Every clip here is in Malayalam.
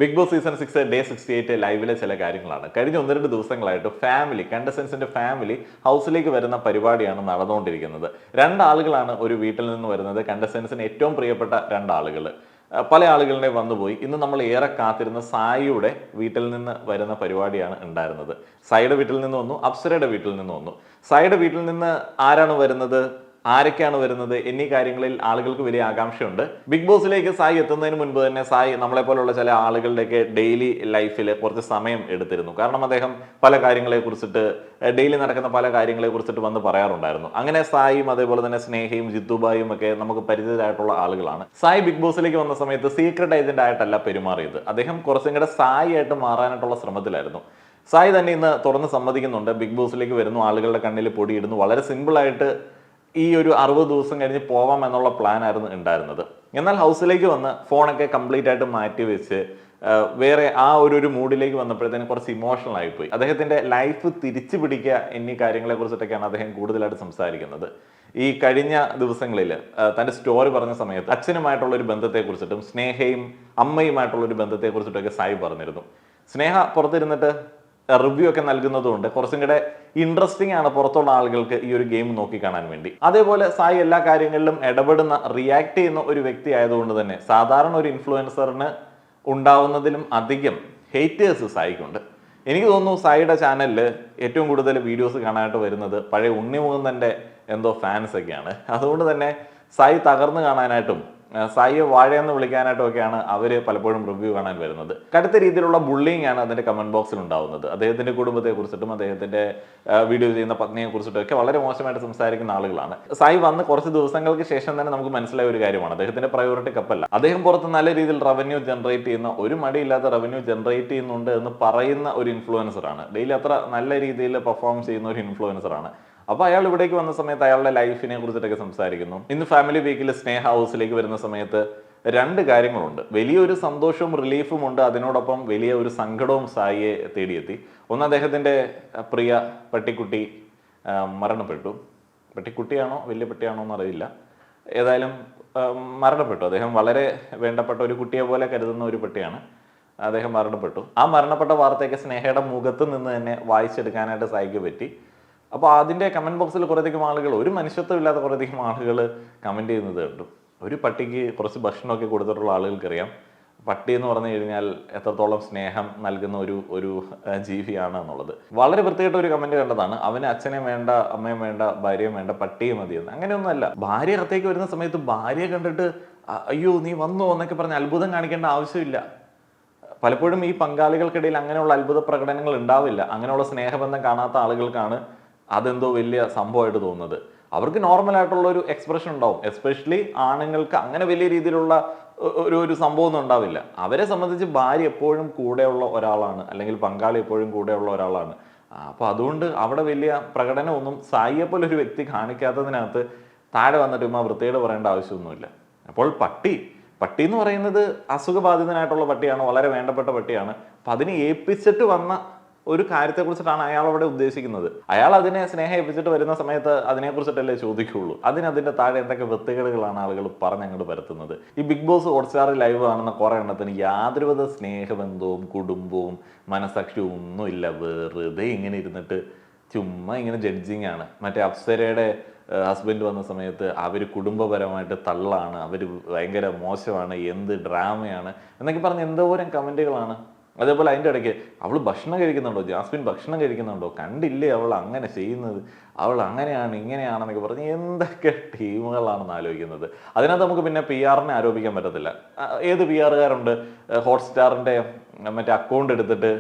ബിഗ് ബോസ് സീസൺ 6 ഡേ 68 ലൈവിലെ ചില കാര്യങ്ങളാണ്. കഴിഞ്ഞ 1-2 ദിവസങ്ങളായിട്ട് കണ്ടസ്റ്റൻസിന്റെ ഫാമിലി ഹൗസിലേക്ക് വരുന്ന പരിപാടിയാണ് നടന്നുകൊണ്ടിരിക്കുന്നത്. രണ്ടാളുകളാണ് ഒരു വീട്ടിൽ നിന്ന് വരുന്നത്. കണ്ടസ്റ്റൻസിന് ഏറ്റവും പ്രിയപ്പെട്ട രണ്ടാളുകൾ. പല ആളുകളുടെ വന്നുപോയി. ഇന്ന് നമ്മൾ ഏറെ കാത്തിരുന്ന സായിയുടെ വീട്ടിൽ നിന്ന് വരുന്ന പരിപാടിയാണ് ഉണ്ടായിരുന്നത്. സായിയുടെ വീട്ടിൽ നിന്ന് വന്നു, അപ്സരയുടെ വീട്ടിൽ നിന്ന് വന്നു. സായിയുടെ വീട്ടിൽ നിന്ന് ആരാണ് വരുന്നത്, ആരൊക്കെയാണ് വരുന്നത് എന്നീ കാര്യങ്ങളിൽ ആളുകൾക്ക് വലിയ ആകാംക്ഷയുണ്ട്. ബിഗ് ബോസിലേക്ക് സായി എത്തുന്നതിന് മുൻപ് തന്നെ സായി നമ്മളെ പോലുള്ള ചില ആളുകളുടെയൊക്കെ ഡെയിലി ലൈഫിൽ കുറച്ച് സമയം എടുത്തിരുന്നു. കാരണം അദ്ദേഹം പല കാര്യങ്ങളെ കുറിച്ചിട്ട് ഡെയിലി നടക്കുന്ന പല കാര്യങ്ങളെ കുറിച്ചിട്ട് വന്ന് പറയാറുണ്ടായിരുന്നു. അങ്ങനെ സായിയും അതേപോലെ തന്നെ സ്നേഹയും ജിത്തുബായും ഒക്കെ നമുക്ക് പരിചിതരായിട്ടുള്ള ആളുകളാണ്. സായി ബിഗ് ബോസിലേക്ക് വന്ന സമയത്ത് സീക്രട്ട് ഏജന്റ് ആയിട്ടല്ല പെരുമാറിയത്. അദ്ദേഹം കുറച്ചും കൂടെ സായി ആയിട്ട് മാറാനായിട്ടുള്ള ശ്രമത്തിലായിരുന്നു. സായി തന്നെ ഇന്ന് തുറന്ന് സമ്മതിക്കുന്നുണ്ട്. ബിഗ് ബോസിലേക്ക് വരുന്നു, ആളുകളുടെ കണ്ണിൽ പൊടിയിടുന്നു, വളരെ സിമ്പിളായിട്ട് ഈ ഒരു 60 ദിവസം കഴിഞ്ഞ് പോവാം എന്നുള്ള പ്ലാൻ ആയിരുന്നു ഉണ്ടായിരുന്നത്. എന്നാൽ ഹൗസിലേക്ക് വന്ന് ഫോണൊക്കെ കംപ്ലീറ്റ് ആയിട്ട് മാറ്റി വെച്ച് വേറെ ആ ഒരു മൂഡിലേക്ക് വന്നപ്പോഴത്തേനും കുറച്ച് ഇമോഷണൽ ആയിപ്പോയി. അദ്ദേഹത്തിന്റെ ലൈഫ് തിരിച്ചു പിടിക്കുക എന്നീ കാര്യങ്ങളെ കുറിച്ചിട്ടൊക്കെയാണ് അദ്ദേഹം കൂടുതലായിട്ട് സംസാരിക്കുന്നത്. ഈ കഴിഞ്ഞ ദിവസങ്ങളിൽ തന്റെ സ്റ്റോറി പറഞ്ഞ സമയത്ത് അച്ഛനുമായിട്ടുള്ള ഒരു ബന്ധത്തെക്കുറിച്ചിട്ടും സ്നേഹയും അമ്മയുമായിട്ടുള്ള ഒരു ബന്ധത്തെക്കുറിച്ചിട്ടൊക്കെ സായി പറഞ്ഞിരുന്നു. സ്നേഹ പുറത്തിരുന്നിട്ട് റിവ്യൂ ഒക്കെ നൽകുന്നതുകൊണ്ട് കുറച്ചും കൂടെ ഇൻട്രസ്റ്റിംഗ് ആണ് പുറത്തുള്ള ആളുകൾക്ക് ഈ ഒരു ഗെയിം നോക്കി കാണാൻ വേണ്ടി. അതേപോലെ സായി എല്ലാ കാര്യങ്ങളിലും ഇടപെടുന്ന, റിയാക്ട് ചെയ്യുന്ന ഒരു വ്യക്തി ആയതുകൊണ്ട് തന്നെ സാധാരണ ഒരു ഇൻഫ്ലുവൻസറിന് ഉണ്ടാവുന്നതിലും അധികം ഹേറ്റേഴ്സ് സായിക്കുണ്ട്. എനിക്ക് തോന്നുന്നു സായിയുടെ ചാനലിൽ ഏറ്റവും കൂടുതൽ വീഡിയോസ് കാണാനായിട്ട് വരുന്നത് പഴയ ഉണ്ണിമുകുന്ദന്റെ എന്തോ ഫാൻസ് ഒക്കെയാണ്. അതുകൊണ്ട് തന്നെ സായി തകർന്നു കാണാനായിട്ടും സായിയെ വാഴയെന്ന് വിളിക്കാനായിട്ടും ഒക്കെയാണ് അവർ പലപ്പോഴും റിവ്യൂ കാണാൻ വരുന്നത്. കടുത്ത രീതിയിലുള്ള ബുള്ളിങ് ആണ് അതിന്റെ കമന്റ് ബോക്സിൽ ഉണ്ടാവുന്നത്. അദ്ദേഹത്തിന്റെ കുടുംബത്തെ കുറിച്ചിട്ടും അദ്ദേഹത്തിന്റെ വീഡിയോ ചെയ്യുന്ന പത്നിയെ കുറിച്ചിട്ടും ഒക്കെ വളരെ മോശമായിട്ട് സംസാരിക്കുന്ന ആളുകളാണ്. സായി വന്ന് കുറച്ച് ദിവസങ്ങൾക്ക് ശേഷം തന്നെ നമുക്ക് മനസ്സിലായ ഒരു കാര്യമാണ്, അദ്ദേഹത്തിന്റെ പ്രയോറിറ്റി കപ്പല്ല. അദ്ദേഹം പുറത്ത് നല്ല രീതിയിൽ റവന്യൂ ജനറേറ്റ് ചെയ്യുന്ന, ഒരു മടിയില്ലാത്ത റവന്യൂ ജനറേറ്റ് ചെയ്യുന്നുണ്ട് എന്ന് പറയുന്ന ഒരു ഇൻഫ്ലുവൻസറാണ്. ഡെയിലി അത്ര നല്ല രീതിയിൽ പെർഫോം ചെയ്യുന്ന ഒരു ഇൻഫ്ലുവൻസറാണ്. അപ്പൊ അയാൾ ഇവിടേക്ക് വന്ന സമയത്ത് അയാളുടെ ലൈഫിനെ കുറിച്ചിട്ടൊക്കെ സംസാരിക്കുന്നു. ഇന്ന് ഫാമിലി വീക്കിൽ സ്നേഹ ഹൗസിലേക്ക് വരുന്ന സമയത്ത് രണ്ട് കാര്യങ്ങളുണ്ട്. വലിയൊരു സന്തോഷവും റിലീഫും ഉണ്ട്, അതിനോടൊപ്പം വലിയ ഒരു സങ്കടവും സായിയെ തേടിയെത്തി. ഒന്ന്, അദ്ദേഹത്തിന്റെ പ്രിയ പട്ടിക്കുട്ടി മരണപ്പെട്ടു. പട്ടിക്കുട്ടിയാണോ വലിയ പട്ടിയാണോ എന്നറിയില്ല, ഏതായാലും മരണപ്പെട്ടു. അദ്ദേഹം വളരെ വേണ്ടപ്പെട്ട ഒരു കുട്ടിയെ പോലെ കരുതുന്ന ഒരു പട്ടിയാണ്. അദ്ദേഹം മരണപ്പെട്ടു. ആ മരണപ്പെട്ട വാർത്തയൊക്കെ സ്നേഹയുടെ മുഖത്ത് നിന്ന് തന്നെ വായിച്ചെടുക്കാനായിട്ട് സായിക്ക് പറ്റി. അപ്പോൾ അതിൻ്റെ കമൻറ്റ് ബോക്സിൽ കുറേയധികം ആളുകൾ, ഒരു മനുഷ്യത്വം ഇല്ലാത്ത കുറേയധികം ആളുകൾ കമൻറ്റ് ചെയ്യുന്നത് കണ്ടു. ഒരു പട്ടിക്ക് കുറച്ച് ഭക്ഷണമൊക്കെ കൊടുത്തിട്ടുള്ള ആളുകൾക്കറിയാം പട്ടി എന്ന് പറഞ്ഞു കഴിഞ്ഞാൽ എത്രത്തോളം സ്നേഹം നൽകുന്ന ഒരു ജീവിയാണ് എന്നുള്ളത്. വളരെ വൃത്തികെട്ട ഒരു കമൻറ്റ് കണ്ടതാണ്. അവന് അച്ഛനെ വേണ്ട, അമ്മയും വേണ്ട, ഭാര്യയും വേണ്ട, പട്ടിയെ മതിയെന്ന്. അങ്ങനെയൊന്നുമല്ല. ഭാര്യ അകത്തേക്ക് വരുന്ന സമയത്ത് ഭാര്യയെ കണ്ടിട്ട് അയ്യോ നീ വന്നോ എന്നൊക്കെ പറഞ്ഞ് അത്ഭുതം കാണിക്കേണ്ട ആവശ്യമില്ല. പലപ്പോഴും ഈ പങ്കാളികൾക്കിടയിൽ അങ്ങനെയുള്ള അത്ഭുത പ്രകടനങ്ങൾ ഉണ്ടാവില്ല. അങ്ങനെയുള്ള സ്നേഹബന്ധം കാണാത്ത ആളുകൾക്കാണ് അതെന്തോ വലിയ സംഭവമായിട്ട് തോന്നുന്നത്. അവർക്ക് നോർമൽ ആയിട്ടുള്ള ഒരു എക്സ്പ്രഷൻ ഉണ്ടാവും. എസ്പെഷ്യലി ആണുങ്ങൾക്ക് അങ്ങനെ വലിയ രീതിയിലുള്ള ഒരു സംഭവമൊന്നും ഉണ്ടാവില്ല. അവരെ സംബന്ധിച്ച് ഭാര്യ എപ്പോഴും കൂടെയുള്ള ഒരാളാണ്, അല്ലെങ്കിൽ പങ്കാളി എപ്പോഴും കൂടെയുള്ള ഒരാളാണ്. അപ്പോൾ അതുകൊണ്ട് അവിടെ വലിയ പ്രകടനമൊന്നും സായിയെ പോലെ ഒരു വ്യക്തി കാണിക്കാത്തതിനകത്ത് താഴെ വന്നിട്ട് വൃത്തിയോട് പറയേണ്ട ആവശ്യമൊന്നുമില്ല. അപ്പോൾ പട്ടി എന്ന് പറയുന്നത് അസുഖബാധിതനായിട്ടുള്ള പട്ടിയാണ്, വളരെ വേണ്ടപ്പെട്ട പട്ടിയാണ്. അപ്പം അതിനെ ഏൽപ്പിച്ചിട്ട് വന്ന ഒരു കാര്യത്തെക്കുറിച്ചിട്ടാണ് അയാൾ അവിടെ ഉദ്ദേശിക്കുന്നത്. അയാൾ അതിനെ സ്നേഹം ഏൽപ്പിച്ചിട്ട് വരുന്ന സമയത്ത് അതിനെക്കുറിച്ചിട്ടല്ലേ ചോദിക്കുള്ളൂ. അതിന്റെ താഴെ എന്തൊക്കെ വൃത്തികേടുകളാണ് ആളുകൾ പറഞ്ഞങ്ങോട്ട് പരത്തുന്നത്. ഈ ബിഗ് ബോസ് ഹോട്ട്സ്റ്റാറിൽ ലൈവ് കാണുന്ന കുറേ എണ്ണത്തിന് യാതൊരുവിധ സ്നേഹബന്ധവും കുടുംബവും മനസാക്ഷിയും ഒന്നുമില്ല. വെറുതെ ഇങ്ങനെ ഇരുന്നിട്ട് ചുമ്മാ ഇങ്ങനെ ജഡ്ജിങ് ആണ്. മറ്റേ അപ്സരയുടെ ഹസ്ബൻഡ് വന്ന സമയത്ത് അവർ കുടുംബപരമായിട്ട് തള്ളാണ്, അവർ ഭയങ്കര മോശമാണ്, എന്ത് ഡ്രാമയാണ് എന്നൊക്കെ പറഞ്ഞ് എന്തോരം കമൻറ്റുകളാണ്. അതേപോലെ അതിൻ്റെ ഇടയ്ക്ക് അവൾ ഭക്ഷണം കഴിക്കുന്നുണ്ടോ, ജാസ്മിൻ ഭക്ഷണം കഴിക്കുന്നുണ്ടോ, കണ്ടില്ലേ അവൾ അങ്ങനെ ചെയ്യുന്നത്, അവൾ അങ്ങനെയാണ് ഇങ്ങനെയാണെന്നൊക്കെ പറഞ്ഞ് എന്തൊക്കെ ടീമുകളാണെന്ന് ആലോചിക്കുന്നത്. അതിനകത്ത് നമുക്ക് പിന്നെ PR-നെ ആരോപിക്കാൻ പറ്റത്തില്ല. ഏത് PR-കാരുണ്ട് ഹോട്ട്സ്റ്റാറിൻ്റെ മറ്റേ അക്കൗണ്ട് എടുത്തിട്ട്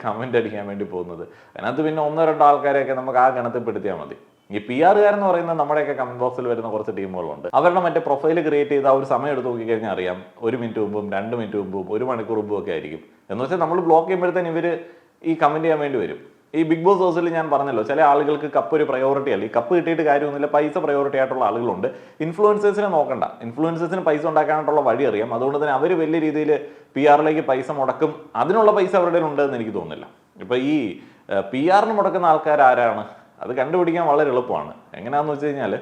കമൻ്റ് അടിക്കാൻ വേണ്ടി പോകുന്നത്? അതിനകത്ത് പിന്നെ 1-2 ആൾക്കാരെയൊക്കെ നമുക്ക് ആ ഗണത്തിൽ പെടുത്തിയാൽ മതി. ഈ PR-കാരെന്ന് പറയുന്നത് നമ്മുടെയൊക്കെ കമന്റ് ബോക്സിൽ വരുന്ന കുറച്ച് ടീമുകളുണ്ട്. അവരുടെ മറ്റേ പ്രൊഫൈൽ ക്രിയേറ്റ് ചെയ്ത് ആ ഒരു സമയം എടുത്ത് നോക്കിക്കഴിഞ്ഞാൽ അറിയാം, 1 മിനിറ്റ് മുമ്പും 2 മിനിറ്റ് മുമ്പും 1 മണിക്കൂർ മുമ്പും ഒക്കെ ആയിരിക്കും. എന്ന് വെച്ചാൽ നമ്മൾ ബ്ലോക്ക് ചെയ്യുമ്പോഴത്തേന് ഇവർ ഈ കമന്റ് ചെയ്യാൻ വേണ്ടി വരും. ഈ ബിഗ് ബോസ് ഹൗസിൽ ഞാൻ പറഞ്ഞല്ലോ, ചില ആളുകൾക്ക് കപ്പ് ഒരു പ്രയോറിറ്റി അല്ല. ഈ കപ്പ് കിട്ടിയിട്ട് കാര്യമൊന്നുമില്ല, പൈസ പ്രയോറിറ്റി ആയിട്ടുള്ള ആളുകളുണ്ട്. ഇൻഫ്ലുവൻസേഴ്സിനെ നോക്കണ്ട, ഇൻഫ്ലുവൻസേഴ്സിന് പൈസ ഉണ്ടാക്കാനായിട്ടുള്ള വഴി അറിയാം. അതുകൊണ്ട് തന്നെ അവർ വലിയ രീതിയിൽ PR-ലേക്ക് പൈസ മുടക്കും. അതിനുള്ള പൈസ അവരുടെ ഉണ്ടെന്ന് എനിക്ക് തോന്നുന്നില്ല. ഇപ്പം ഈ PR-ന് മുടക്കുന്ന ആൾക്കാർ ആരാണ്? അത് കണ്ടുപിടിക്കാൻ വളരെ എളുപ്പമാണ്. എങ്ങനെയാണെന്ന് വെച്ച് കഴിഞ്ഞാൽ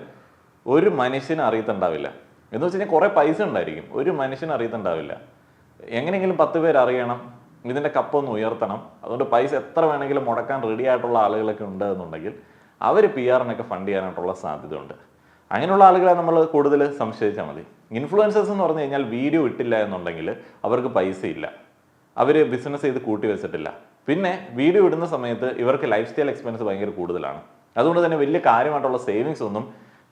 ഒരു മനുഷ്യന് അറിയത്തുണ്ടാവില്ല. എന്ന് വെച്ച് കഴിഞ്ഞാൽ കുറേ പൈസ ഉണ്ടായിരിക്കും, ഒരു മനുഷ്യന് അറിയത്തുണ്ടാവില്ല. എങ്ങനെയെങ്കിലും 10 പേര് അറിയണം, ഇതിൻ്റെ കപ്പൊന്ന് ഉയർത്തണം. അതുകൊണ്ട് പൈസ എത്ര വേണമെങ്കിലും മുടക്കാൻ റെഡി ആയിട്ടുള്ള ആളുകളൊക്കെ ഉണ്ട് എന്നുണ്ടെങ്കിൽ അവർ PR-നൊക്കെ ഫണ്ട് ചെയ്യാനായിട്ടുള്ള സാധ്യതയുണ്ട്. അങ്ങനെയുള്ള ആളുകളെ നമ്മൾ കൂടുതൽ സംശയിച്ചാൽ മതി. ഇൻഫ്ലുവൻസേഴ്സ് എന്ന് പറഞ്ഞു കഴിഞ്ഞാൽ വീഡിയോ ഇട്ടില്ല എന്നുണ്ടെങ്കിൽ അവർക്ക് പൈസ ഇല്ല, അവർ ബിസിനസ് ചെയ്ത് കൂട്ടി വെച്ചിട്ടില്ല. പിന്നെ വീഡിയോ ഇടുന്ന സമയത്ത് ഇവർക്ക് ലൈഫ് സ്റ്റൈൽ എക്സ്പെൻസ് ഭയങ്കര കൂടുതലാണ്. അതുകൊണ്ട് തന്നെ വലിയ കാര്യമായിട്ടുള്ള സേവിങ്സ് ഒന്നും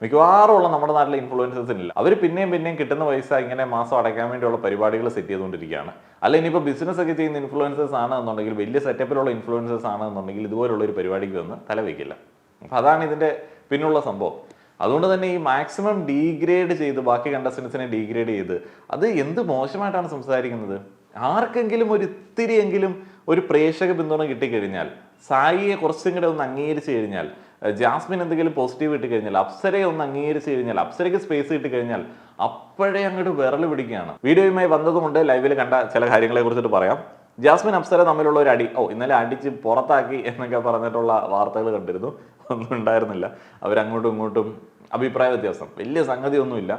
മിക്കവാറും ഉള്ള നമ്മുടെ നാട്ടിലെ ഇൻഫ്ലുവൻസേഴ്സിനില്ല. അവർ പിന്നെയും കിട്ടുന്ന പൈസ ഇങ്ങനെ മാസം അടയ്ക്കാൻ വേണ്ടിയുള്ള പരിപാടികൾ സെറ്റ് ചെയ്തുകൊണ്ടിരിക്കുകയാണ്. അല്ല ഇനിയിപ്പോൾ ബിസിനസ് ഒക്കെ ചെയ്യുന്ന ഇൻഫ്ലുവൻസേഴ്സ് ആണെന്നുണ്ടെങ്കിൽ, വലിയ സെറ്റപ്പിലുള്ള ഇൻഫ്ലുവൻസേഴ്സ് ആണെന്നുണ്ടെങ്കിൽ ഇതുപോലുള്ള ഒരു പരിപാടിക്ക് വന്ന് തലവയ്ക്കില്ല. അപ്പം അതാണ് ഇതിൻ്റെ പിന്നുള്ള സംഭവം. അതുകൊണ്ട് തന്നെ ഈ മാക്സിമം ഡീഗ്രേഡ് ചെയ്ത് ബാക്കി കണ്ടസ്റ്റൻസിനെ ഡീഗ്രേഡ് ചെയ്ത് അത് എന്ത് മോശമായിട്ടാണ് സംസാരിക്കുന്നത്. ആർക്കെങ്കിലും ഒരു ഇത്തിരിയെങ്കിലും ഒരു പ്രേക്ഷക പിന്തുണ കിട്ടിക്കഴിഞ്ഞാൽ, സായിയെ കുറച്ചും കൂടെ ഒന്ന് അംഗീകരിച്ച് കഴിഞ്ഞാൽ, ജാസ്മിൻ എന്തെങ്കിലും പോസിറ്റീവ് ഇട്ട് കഴിഞ്ഞാൽ, അപ്സരയെ ഒന്ന് അംഗീകരിച്ച് കഴിഞ്ഞാൽ, അപ്സരയ്ക്ക് സ്പേസ് ഇട്ട് കഴിഞ്ഞാൽ അപ്പോഴേ അങ്ങോട്ട് വിരൽ പിടിക്കുകയാണ്. വീഡിയോയുമായി വന്നതുകൊണ്ട് ലൈവിൽ കണ്ട ചില കാര്യങ്ങളെ കുറിച്ചിട്ട് പറയാം. ജാസ്മിൻ അപ്സര തമ്മിലുള്ള ഒരു അടി, ഇന്നലെ അടിച്ച് പുറത്താക്കി എന്നൊക്കെ പറഞ്ഞിട്ടുള്ള വാർത്തകൾ കണ്ടിരുന്നു. ഒന്നും ഉണ്ടായിരുന്നില്ല. അവരങ്ങോട്ടും ഇങ്ങോട്ടും അഭിപ്രായ വ്യത്യാസം, വലിയ സംഗതിയൊന്നുമില്ല.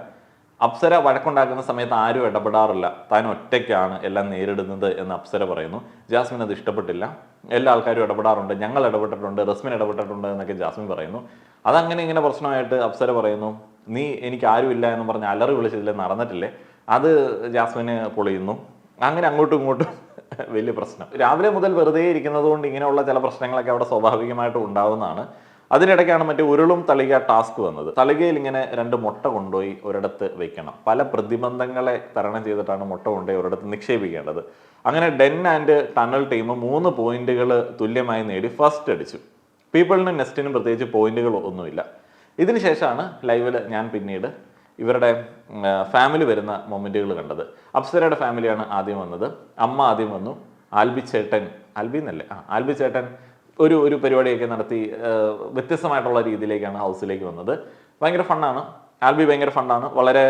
അപ്സര വഴക്കുണ്ടാക്കുന്ന സമയത്ത് ആരും ഇടപെടാറില്ല, താൻ ഒറ്റയ്ക്കാണ് എല്ലാം നേരിടുന്നത് എന്ന് അപ്സര പറയുന്നു. ജാസ്മിൻ അത് ഇഷ്ടപ്പെട്ടില്ല. എല്ലാ ആൾക്കാരും ഇടപെടാറുണ്ട്, ഞങ്ങൾ ഇടപെട്ടിട്ടുണ്ട്, റസ്മിൻ ഇടപെട്ടിട്ടുണ്ട് എന്നൊക്കെ ജാസ്മിൻ പറയുന്നു. അതങ്ങനെ ഇങ്ങനെ പ്രശ്നമായിട്ട് അപ്സര പറയുന്നു, നീ എനിക്ക് ആരുമില്ല എന്ന് പറഞ്ഞ് അലറി വിളിച്ചതില്ലേ നടന്നിട്ടില്ലേ, അത് ജാസ്മിന് പൊളിയുന്നു. അങ്ങനെ അങ്ങോട്ടും ഇങ്ങോട്ടും വലിയ പ്രശ്നം. രാവിലെ മുതൽ വെറുതെ ഇരിക്കുന്നത് കൊണ്ട് ഇങ്ങനെയുള്ള ചില പ്രശ്നങ്ങളൊക്കെ അവിടെ സ്വാഭാവികമായിട്ടും ഉണ്ടാവുന്നതാണ്. അതിനിടയ്ക്കാണ് മറ്റേ ഉരുളും തളിക ടാസ്ക് വന്നത്. തളികയിൽ ഇങ്ങനെ 2 മുട്ട കൊണ്ടുപോയി ഒരിടത്ത് വെക്കണം. പല പ്രതിബന്ധങ്ങളെ തരണം ചെയ്തിട്ടാണ് മുട്ട കൊണ്ടുപോയി ഒരിടത്ത് നിക്ഷേപിക്കേണ്ടത്. അങ്ങനെ ഡെൻ ആൻഡ് ടണൽ ടീം 3 പോയിന്റുകൾ തുല്യമായി നേടി ഫസ്റ്റ് അടിച്ചു. പീപ്പിളിനും നെസ്റ്റിനും പ്രത്യേകിച്ച് പോയിന്റുകൾ ഒന്നുമില്ല. ഇതിന് ശേഷമാണ് ലൈവിൽ ഞാൻ പിന്നീട് ഇവരുടെ ഫാമിലി വരുന്ന മൊമെന്റുകൾ കണ്ടത്. അപ്സരയുടെ ഫാമിലിയാണ് ആദ്യം വന്നത്. അമ്മ ആദ്യം വന്നു. ആൽബി ചേട്ടൻ ഒരു പരിപാടിയൊക്കെ നടത്തി വ്യത്യസ്തമായിട്ടുള്ള രീതിയിലേക്കാണ് ഹൗസിലേക്ക് വന്നത്. ഭയങ്കര ഫണ്ണാണ്. ആൽബി ഭയങ്കര ഫണ്ണാണ്. വളരെ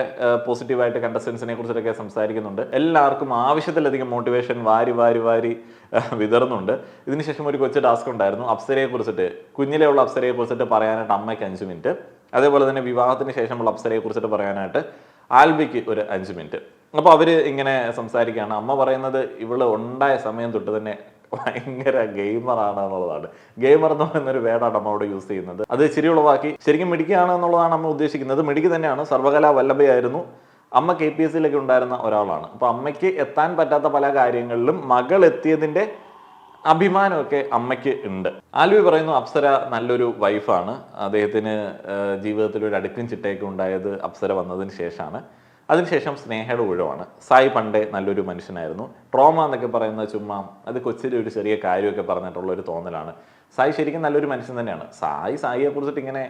പോസിറ്റീവായിട്ട് കണ്ടസ്റ്റൻസിനെ കുറിച്ചിട്ടൊക്കെ സംസാരിക്കുന്നുണ്ട്. എല്ലാവർക്കും ആവശ്യത്തിലധികം മോട്ടിവേഷൻ വാരി വിതറുന്നുണ്ട്. ഇതിനുശേഷം ഒരു കൊച്ചു ടാസ്ക് ഉണ്ടായിരുന്നു അപ്സരയെ കുറിച്ചിട്ട്, കുഞ്ഞിലെയുള്ള അപ്സരയെ കുറിച്ചിട്ട് പറയാനായിട്ട് അമ്മയ്ക്ക് 5 മിനിറ്റ്, അതേപോലെ തന്നെ വിവാഹത്തിന് ശേഷമുള്ള അപ്സരയെ കുറിച്ചിട്ട് പറയാനായിട്ട് ആൽബിക്ക് ഒരു 5 മിനിറ്റ്. അപ്പോൾ അവർ ഇങ്ങനെ സംസാരിക്കുകയാണ്. അമ്മ പറയുന്നത് ഇവള് ഉണ്ടായ സമയം തൊട്ട് തന്നെ ഭയങ്കര ഗെയിമറാണ് എന്നുള്ളതാണ്. ഗെയിമർ എന്ന് പറയുന്നൊരു വേർഡാണ് അമ്മ അവിടെ യൂസ് ചെയ്യുന്നത്. അത് ചിരി ഉളവാക്കി. ശരിക്കും മിടുക്കിയാണ് എന്നുള്ളതാണ് അമ്മ ഉദ്ദേശിക്കുന്നത്. മിടുക്കി തന്നെയാണ്. സർവകലാ വല്ലഭയായിരുന്നു. അമ്മ KPSC ഉണ്ടായിരുന്ന ഒരാളാണ്. അപ്പോൾ അമ്മയ്ക്ക് എത്താൻ പറ്റാത്ത പല കാര്യങ്ങളിലും മകൾ എത്തിയതിൻ്റെ അഭിമാനമൊക്കെ അമ്മയ്ക്ക് ഉണ്ട്. ആൽബി പറയുന്നു അപ്സര നല്ലൊരു വൈഫാണ്. അദ്ദേഹത്തിന് ജീവിതത്തിൽ ഒരു അടുക്കും ചിട്ടയൊക്കെ ഉണ്ടായത് അപ്സര വന്നതിന് ശേഷമാണ്. അതിനുശേഷം സ്നേഹയുടെ ഊഴമാണ്. സായി പണ്ടേ നല്ലൊരു മനുഷ്യനായിരുന്നു. ട്രോമ എന്നൊക്കെ പറയുന്നത് ചുമ്മാ അത് കൊച്ചിലെ ഒരു ചെറിയ കാര്യമൊക്കെ പറഞ്ഞിട്ടുള്ള ഒരു തോന്നലാണ്. സായി ശരിക്കും നല്ലൊരു മനുഷ്യൻ തന്നെയാണ്. സായിയെ കുറിച്ചിട്ട് ഇങ്ങനെ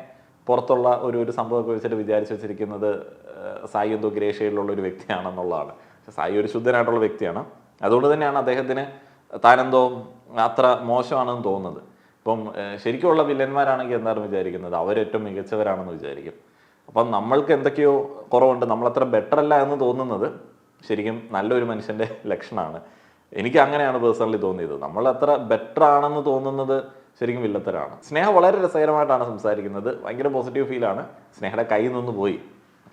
പുറത്തുള്ള ഒരു സംഭവമൊക്കെ വെച്ചിട്ട് വിചാരിച്ച് വെച്ചിരിക്കുന്നത് സായി എന്തോ ഗ്രേ ഷെയ്ഡിലുള്ള ഒരു വ്യക്തിയാണെന്നുള്ളതാണ്. പക്ഷെ സായി ഒരു ശുദ്ധനായിട്ടുള്ള വ്യക്തിയാണ്. അതുകൊണ്ട് തന്നെയാണ് അദ്ദേഹത്തിന് താനെന്തോ അത്ര മോശമാണെന്ന് തോന്നുന്നത്. ഇപ്പം ശരിക്കുമുള്ള വില്ലന്മാരാണെങ്കിൽ എന്താണ് വിചാരിക്കുന്നത്, അവരേറ്റവും മികച്ചവരാണെന്ന് വിചാരിക്കും. അപ്പം നമ്മൾക്ക് എന്തൊക്കെയോ കുറവുണ്ട്, നമ്മളത്ര ബെറ്റർ അല്ല എന്ന് തോന്നുന്നത് ശരിക്കും നല്ലൊരു മനുഷ്യൻ്റെ ലക്ഷണമാണ്. എനിക്ക് അങ്ങനെയാണ് പേഴ്സണലി തോന്നിയത്. നമ്മൾ അത്ര ബെറ്റർ ആണെന്ന് തോന്നുന്നത് ശരിക്കും വില്ലത്തരാണ്. സ്നേഹ വളരെ രസകരമായിട്ടാണ് സംസാരിക്കുന്നത്. ഭയങ്കര പോസിറ്റീവ് ഫീലാണ്. സ്നേഹയുടെ കയ്യിൽ നിന്ന് പോയി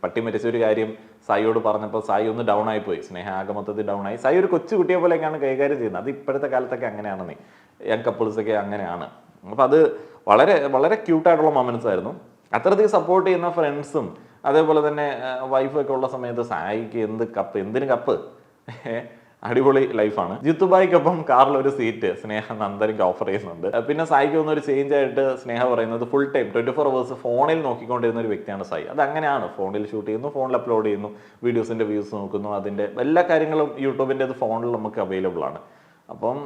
പട്ടി മരിച്ച ഒരു കാര്യം സായിയോട് പറഞ്ഞപ്പോൾ സായി ഒന്ന് ഡൗൺ ആയിപ്പോയി. സ്നേഹ ആകെ മൊത്തത്തിൽ ഡൗൺ ആയി. സായി ഒരു കൊച്ചു കുട്ടിയെ പോലെയൊക്കെയാണ് കൈകാര്യം ചെയ്യുന്നത്. അത് ഇപ്പോഴത്തെ കാലത്തൊക്കെ അങ്ങനെയാണ്, യങ് കപ്പിൾസൊക്കെ അങ്ങനെയാണ്. അപ്പം അത് വളരെ വളരെ ക്യൂട്ടായിട്ടുള്ള മൊമെന്റ്സ് ആയിരുന്നു. അത്രയധികം സപ്പോർട്ട് ചെയ്യുന്ന ഫ്രണ്ട്സും അതേപോലെ തന്നെ വൈഫൊക്കെ ഉള്ള സമയത്ത് സായിക്ക് എന്തിന് കപ്പ് അടിപൊളി ലൈഫാണ്. ജിത്തുബായിക്കൊപ്പം കാറിൽ ഒരു സീറ്റ് സ്നേഹ നന്ദനിക്ക് ഓഫർ ചെയ്യുന്നുണ്ട്. പിന്നെ സായിക്ക് വന്നൊരു ചേഞ്ച് ആയിട്ട് സ്നേഹ പറയുന്നത് ഫുൾ ടൈം 24 hours ഫോണിൽ നോക്കിക്കൊണ്ടിരുന്ന ഒരു വ്യക്തിയാണ് സായി. അത് അങ്ങനെയാണ്. ഫോണിൽ ഷൂട്ട് ചെയ്യുന്നു, ഫോണിൽ അപ്ലോഡ് ചെയ്യുന്നു, വീഡിയോസിൻ്റെ വ്യൂസ് നോക്കുന്നു, അതിൻ്റെ എല്ലാ കാര്യങ്ങളും യൂട്യൂബിൻ്റെ ഫോണിൽ നമുക്ക് അവൈലബിൾ ആണ്. അപ്പം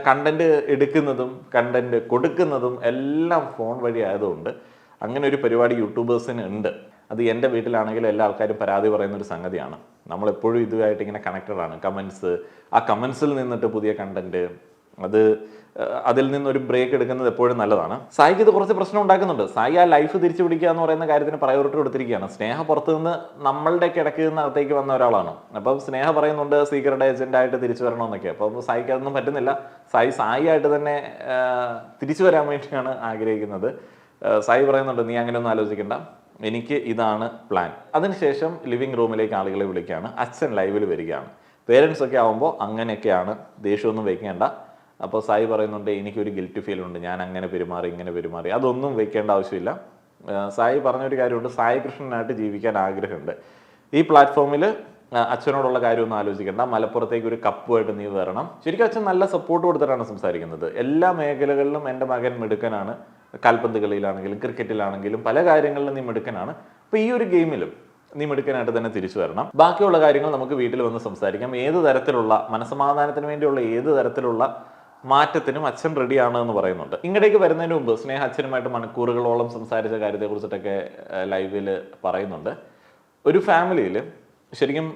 കണ്ടന്റ് എടുക്കുന്നതും കണ്ടന്റ് കൊടുക്കുന്നതും എല്ലാം ഫോൺ വഴി ആയതുകൊണ്ട് അങ്ങനെ ഒരു പരിപാടി യൂട്യൂബേഴ്സിന് ഉണ്ട്. അത് എൻ്റെ വീട്ടിലാണെങ്കിൽ എല്ലാ ആൾക്കാരും പരാതി പറയുന്ന ഒരു സംഗതിയാണ്. നമ്മളെപ്പോഴും ഇതുമായിട്ട് ഇങ്ങനെ കണക്റ്റഡ് ആണ്. കമൻസ്, ആ കമൻസിൽ നിന്നിട്ട് പുതിയ കണ്ടന്റ്, അതിൽ നിന്നൊരു ബ്രേക്ക് എടുക്കുന്നത് എപ്പോഴും നല്ലതാണ്. സായിക്ക് ഇത് കുറച്ച് പ്രശ്നം ഉണ്ടാക്കുന്നുണ്ട്. സായി ആ ലൈഫ് തിരിച്ചു പിടിക്കുക എന്ന് പറയുന്ന കാര്യത്തിന് പ്രയോറിറ്റി കൊടുത്തിരിക്കുകയാണ്. സ്നേഹ പുറത്തു നിന്ന് നമ്മളുടെ കിടക്ക് നിന്ന് അകത്തേക്ക് വന്ന ഒരാളാണ്. അപ്പം സ്നേഹ പറയുന്നുണ്ട് സീക്രട്ട് ഏജന്റ് ആയിട്ട് തിരിച്ചു വരണമെന്നൊക്കെ. അപ്പം സായിക്ക് അതൊന്നും പറ്റുന്നില്ല. സായി ആയിട്ട് തന്നെ തിരിച്ചു വരാൻ വേണ്ടിയാണ് ആഗ്രഹിക്കുന്നത്. സായി പറയുന്നുണ്ട് നീ അങ്ങനെയൊന്നും ആലോചിക്കണ്ട, എനിക്ക് ഇതാണ് പ്ലാൻ. അതിനുശേഷം ലിവിങ് റൂമിലേക്ക് ആളുകളെ വിളിക്കുകയാണ്. അച്ഛൻ ലൈവിൽ വരികയാണ്. പേരൻസ് ഒക്കെ ആകുമ്പോൾ അങ്ങനെയൊക്കെയാണ്, ദേഷ്യമൊന്നും വെക്കേണ്ട. അപ്പോൾ സായി പറയുന്നുണ്ട് എനിക്കൊരു ഗിൽറ്റി ഫീൽ ഉണ്ട്, ഞാൻ അങ്ങനെ പെരുമാറി ഇങ്ങനെ പെരുമാറി, അതൊന്നും വെക്കേണ്ട ആവശ്യമില്ല. സായി പറഞ്ഞൊരു കാര്യമുണ്ട്, സായി കൃഷ്ണനായിട്ട് ജീവിക്കാൻ ആഗ്രഹമുണ്ട്. ഈ പ്ലാറ്റ്ഫോമിൽ അച്ഛനോടുള്ള കാര്യമൊന്നും ആലോചിക്കേണ്ട, മലപ്പുറത്തേക്ക് ഒരു കപ്പുമായിട്ട് നീ വരണം. ശരിക്കും അച്ഛൻ നല്ല സപ്പോർട്ട് കൊടുത്തിട്ടാണ് സംസാരിക്കുന്നത്. എല്ലാ മേഖലകളിലും എൻ്റെ മകൻ മിടുക്കനാണ്, കാൽപന്ത് കളിയിലാണെങ്കിലും ക്രിക്കറ്റിലാണെങ്കിലും പല കാര്യങ്ങളിലും നീ മിടുക്കനാണ്. അപ്പോൾ ഈ ഒരു ഗെയിമിലും നീ മിടുക്കനായിട്ട് തന്നെ തിരിച്ചു വരണം. ബാക്കിയുള്ള കാര്യങ്ങൾ നമുക്ക് വീട്ടിൽ വന്ന് സംസാരിക്കാം. ഏത് തരത്തിലുള്ള മനസ്സമാധാനത്തിന് വേണ്ടിയുള്ള ഏത് തരത്തിലുള്ള മാറ്റത്തിനും അച്ഛൻ റെഡിയാണ് എന്ന് പറയുന്നുണ്ട്. ഇങ്ങടേക്ക് വരുന്നതിന് മുമ്പ് സ്നേഹ അച്ഛനുമായിട്ട് മണിക്കൂറുകളോളം സംസാരിച്ച കാര്യത്തെക്കുറിച്ചിട്ടൊക്കെ ലൈവിൽ പറയുന്നുണ്ട്. ഒരു ഫാമിലിയിൽ ശരിക്കും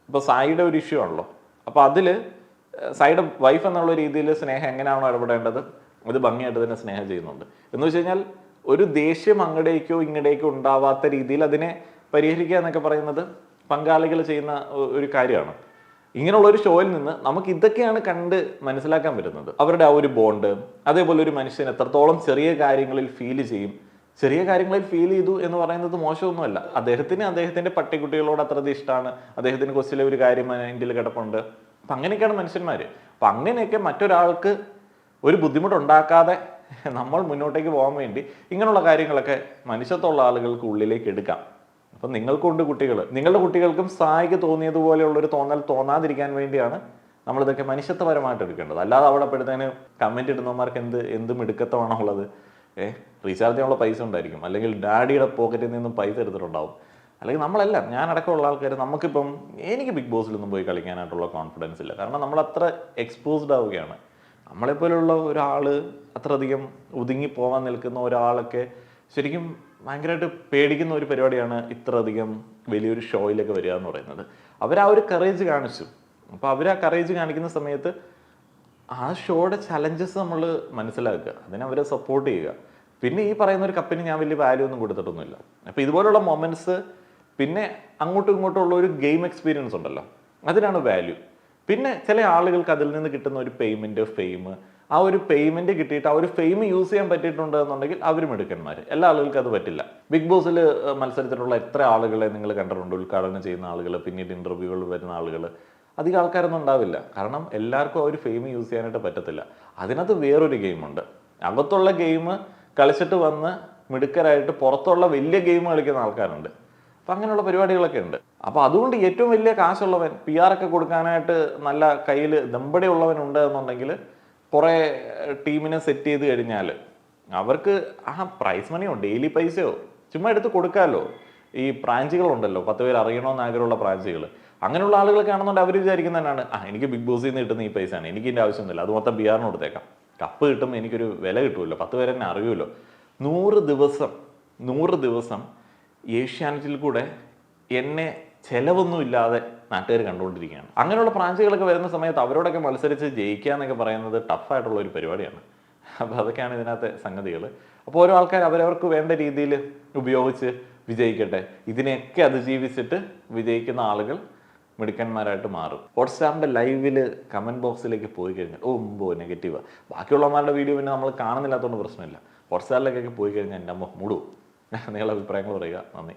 ഇപ്പോൾ സായിയുടെ ഒരു ഇഷ്യൂ ആണല്ലോ, അപ്പോൾ അതിൽ സായിയുടെ വൈഫ് എന്നുള്ള രീതിയിൽ സ്നേഹം എങ്ങനെയാണോ ഇടപെടേണ്ടത് അത് ഭംഗിയായിട്ട് തന്നെ സ്നേഹം ചെയ്യുന്നുണ്ട്. എന്ന് വെച്ച് കഴിഞ്ഞാൽ ഒരു ദേഷ്യം അങ്ങടേക്കോ ഇങ്ങടേക്കോ ഉണ്ടാവാത്ത രീതിയിൽ അതിനെ പരിഹരിക്കുക എന്നൊക്കെ പറയുന്നത് പങ്കാളികൾ ചെയ്യുന്ന ഒരു കാര്യമാണ്. ഇങ്ങനെയുള്ള ഒരു ഷോയിൽ നിന്ന് നമുക്ക് ഇതൊക്കെയാണ് കണ്ട് മനസ്സിലാക്കാൻ പറ്റുന്നത്. അവരുടെ ആ ഒരു ബോണ്ട്, അതേപോലെ ഒരു മനുഷ്യൻ എത്രത്തോളം ചെറിയ കാര്യങ്ങളിൽ ഫീൽ ചെയ്യും. ചെറിയ കാര്യങ്ങളിൽ ഫീൽ ചെയ്തു എന്ന് പറയുന്നത് മോശമൊന്നുമല്ല. അദ്ദേഹത്തിന്റെ പട്ടിക്കുട്ടികളോട് അത്രത് ഇഷ്ടമാണ്, അദ്ദേഹത്തിന് കൊച്ചിലെ ഒരു കാര്യം മൈൻഡിൽ കിടപ്പുണ്ട്. അപ്പം അങ്ങനെയൊക്കെയാണ് മനുഷ്യന്മാർ. അപ്പം അങ്ങനെയൊക്കെ മറ്റൊരാൾക്ക് ഒരു ബുദ്ധിമുട്ടുണ്ടാക്കാതെ നമ്മൾ മുന്നോട്ടേക്ക് പോകാൻ വേണ്ടി ഇങ്ങനെയുള്ള കാര്യങ്ങളൊക്കെ മനുഷ്യത്വമുള്ള ആളുകൾക്ക് ഉള്ളിലേക്ക് എടുക്കാം. അപ്പം നിങ്ങൾക്കുണ്ട് കുട്ടികൾ, നിങ്ങളുടെ കുട്ടികൾക്കും സായിക്ക് തോന്നിയതുപോലെയുള്ളൊരു തോന്നൽ തോന്നാതിരിക്കാൻ വേണ്ടിയാണ് നമ്മളിതൊക്കെ മനുഷ്യത്വപരമായിട്ട് എടുക്കേണ്ടത്. അല്ലാതെ അവിടെ പെടുന്നതിന് കമൻറ്റ് ഇടുന്നവന്മാർക്ക് എന്ത് മിടുക്കത്വമാണോ ഉള്ളത്. റീചാർജ് ചെയ്യാനുള്ള പൈസ ഉണ്ടായിരിക്കും, അല്ലെങ്കിൽ ഡാഡിയുടെ പോക്കറ്റിൽ നിന്നും പൈസ എടുത്തിട്ടുണ്ടാവും, അല്ലെങ്കിൽ നമ്മളെല്ലാം, ഞാൻ അടക്കമുള്ള ആൾക്കാർ, നമുക്കിപ്പം എനിക്ക് ബിഗ് ബോസിലൊന്നും പോയി കളിക്കാനായിട്ടുള്ള കോൺഫിഡൻസ് ഇല്ല. കാരണം നമ്മളത്ര എക്സ്പോസ്ഡ് ആവുകയാണ്. നമ്മളെപ്പോലുള്ള ഒരാൾ, അത്രയധികം ഒതുങ്ങി പോകാൻ നിൽക്കുന്ന ഒരാളൊക്കെ ശരിക്കും ഭയങ്കരമായിട്ട് പേടിക്കുന്ന ഒരു പരിപാടിയാണ് ഇത്രയധികം വലിയൊരു ഷോയിലൊക്കെ വരിക എന്ന് പറയുന്നത്. അവരാ ഒരു കറേജ് കാണിച്ചു. അപ്പോൾ അവർ ആ കറേജ് കാണിക്കുന്ന സമയത്ത് ആ ഷോയുടെ ചലഞ്ചസ് നമ്മൾ മനസ്സിലാക്കുക, അതിനെ അവരെ സപ്പോർട്ട് ചെയ്യുക. പിന്നെ ഈ പറയുന്ന ഒരു കപ്പിന് ഞാൻ വലിയ വാല്യൂ ഒന്നും കൊടുത്തിട്ടൊന്നുമില്ല. അപ്പോൾ ഇതുപോലുള്ള മൊമെന്റ്സ്, പിന്നെ അങ്ങോട്ടും ഇങ്ങോട്ടുള്ള ഒരു ഗെയിം എക്സ്പീരിയൻസ് ഉണ്ടല്ലോ, അതിനാണ് വാല്യൂ. പിന്നെ ചില ആളുകൾക്ക് അതിൽ നിന്ന് കിട്ടുന്ന ഒരു പേയ്മെന്റ്, ഫെയിം, ആ ഒരു പേയ്മെന്റ് കിട്ടിയിട്ട് ആ ഒരു ഫെയിം യൂസ് ചെയ്യാൻ പറ്റിയിട്ടുണ്ട് എന്നുണ്ടെങ്കിൽ അവരും എടുക്കന്മാർ. എല്ലാ ആളുകൾക്കും അത് പറ്റില്ല. ബിഗ് ബോസിൽ മത്സരത്തിലുള്ള എത്ര ആളുകളെ നിങ്ങൾ കണ്ടിട്ടുണ്ട്? ഉദ്ഘാടനം ചെയ്യുന്ന ആളുകൾ, പിന്നീട് ഇന്റർവ്യൂകൾ വരുന്ന ആളുകൾ, അധികം ആൾക്കാരൊന്നും ഉണ്ടാവില്ല. കാരണം എല്ലാവർക്കും ആ ഒരു ഫെയിം യൂസ് ചെയ്യാനായിട്ട് പറ്റത്തില്ല. അതിനകത്ത് വേറൊരു ഗെയിമുണ്ട്. അകത്തുള്ള ഗെയിം കളിച്ചിട്ട് വന്ന് മിടുക്കരായിട്ട് പുറത്തുള്ള വലിയ ഗെയിം കളിക്കുന്ന ആൾക്കാരുണ്ട്. അപ്പം അങ്ങനെയുള്ള പരിപാടികളൊക്കെ ഉണ്ട്. അപ്പോൾ അതുകൊണ്ട് ഏറ്റവും വലിയ കാശുള്ളവൻ, PR ഒക്കെ കൊടുക്കാനായിട്ട് നല്ല കയ്യിൽ ദമ്പടി ഉള്ളവനുണ്ട് എന്നുണ്ടെങ്കിൽ, കുറേ ടീമിനെ സെറ്റ് ചെയ്ത് കഴിഞ്ഞാൽ അവർക്ക് ആ പ്രൈസ് മണിയോ ഡെയിലി പൈസയോ ചുമ്മാ എടുത്ത് കൊടുക്കാമല്ലോ. ഈ ബ്രാഞ്ചുകളുണ്ടല്ലോ, 10 പേര് അറിയണമെന്ന് ആഗ്രഹമുള്ള ബ്രാഞ്ചുകൾ, അങ്ങനെയുള്ള ആളുകളൊക്കെ ആണെന്നുണ്ടെങ്കിൽ അവർ വിചാരിക്കുന്നതാണ്, എനിക്ക് ബിഗ് ബോസിൽ നിന്ന് കിട്ടുന്ന ഈ പൈസയാണ്, എനിക്ക് ഇതിൻ്റെ ആവശ്യമൊന്നുമില്ല, അത് മൊത്തം PR-ന് കൊടുത്തേക്കാം, കപ്പ് കിട്ടുമ്പോൾ എനിക്കൊരു വില കിട്ടുമല്ലോ, 10 പേര് എന്നെ അറിയുമല്ലോ. 100 ദിവസം ഏഷ്യാനെറ്റിൽ കൂടെ എന്നെ ചിലവൊന്നുമില്ലാതെ നാട്ടുകാർ കണ്ടുകൊണ്ടിരിക്കുകയാണ്. അങ്ങനെയുള്ള ബ്രാഞ്ചുകളൊക്കെ വരുന്ന സമയത്ത് അവരോടൊക്കെ മത്സരിച്ച് ജയിക്കുക എന്നൊക്കെ പറയുന്നത് ടഫായിട്ടുള്ള ഒരു പരിപാടിയാണ്. അപ്പോൾ അതൊക്കെയാണ് ഇതിനകത്തെ സംഗതികൾ. അപ്പോൾ ഓരോ ആൾക്കാർ അവരവർക്ക് വേണ്ട രീതിയിൽ ഉപയോഗിച്ച് വിജയിക്കട്ടെ. ഇതിനെയൊക്കെ അതിജീവിച്ചിട്ട് വിജയിക്കുന്ന ആളുകൾ മിടുക്കന്മാരായിട്ട് മാറും. ഹോട്ട്സ്റ്റാറിൻ്റെ ലൈവിൽ കമൻറ്റ് ബോക്സിലേക്ക് പോയി കഴിഞ്ഞാൽ നെഗറ്റീവ്. ബാക്കിയുള്ളവന്മാരുടെ വീഡിയോ പിന്നെ നമ്മൾ കാണുന്നില്ലാത്തതുകൊണ്ട് പ്രശ്നമില്ല. ഹോട്ട്സ്റ്റാറിലേക്കൊക്കെ പോയി കഴിഞ്ഞാൽ എൻ്റെ അമ്മ മൂടും. നിങ്ങളുടെ അഭിപ്രായങ്ങൾ പറയുക. നന്ദി.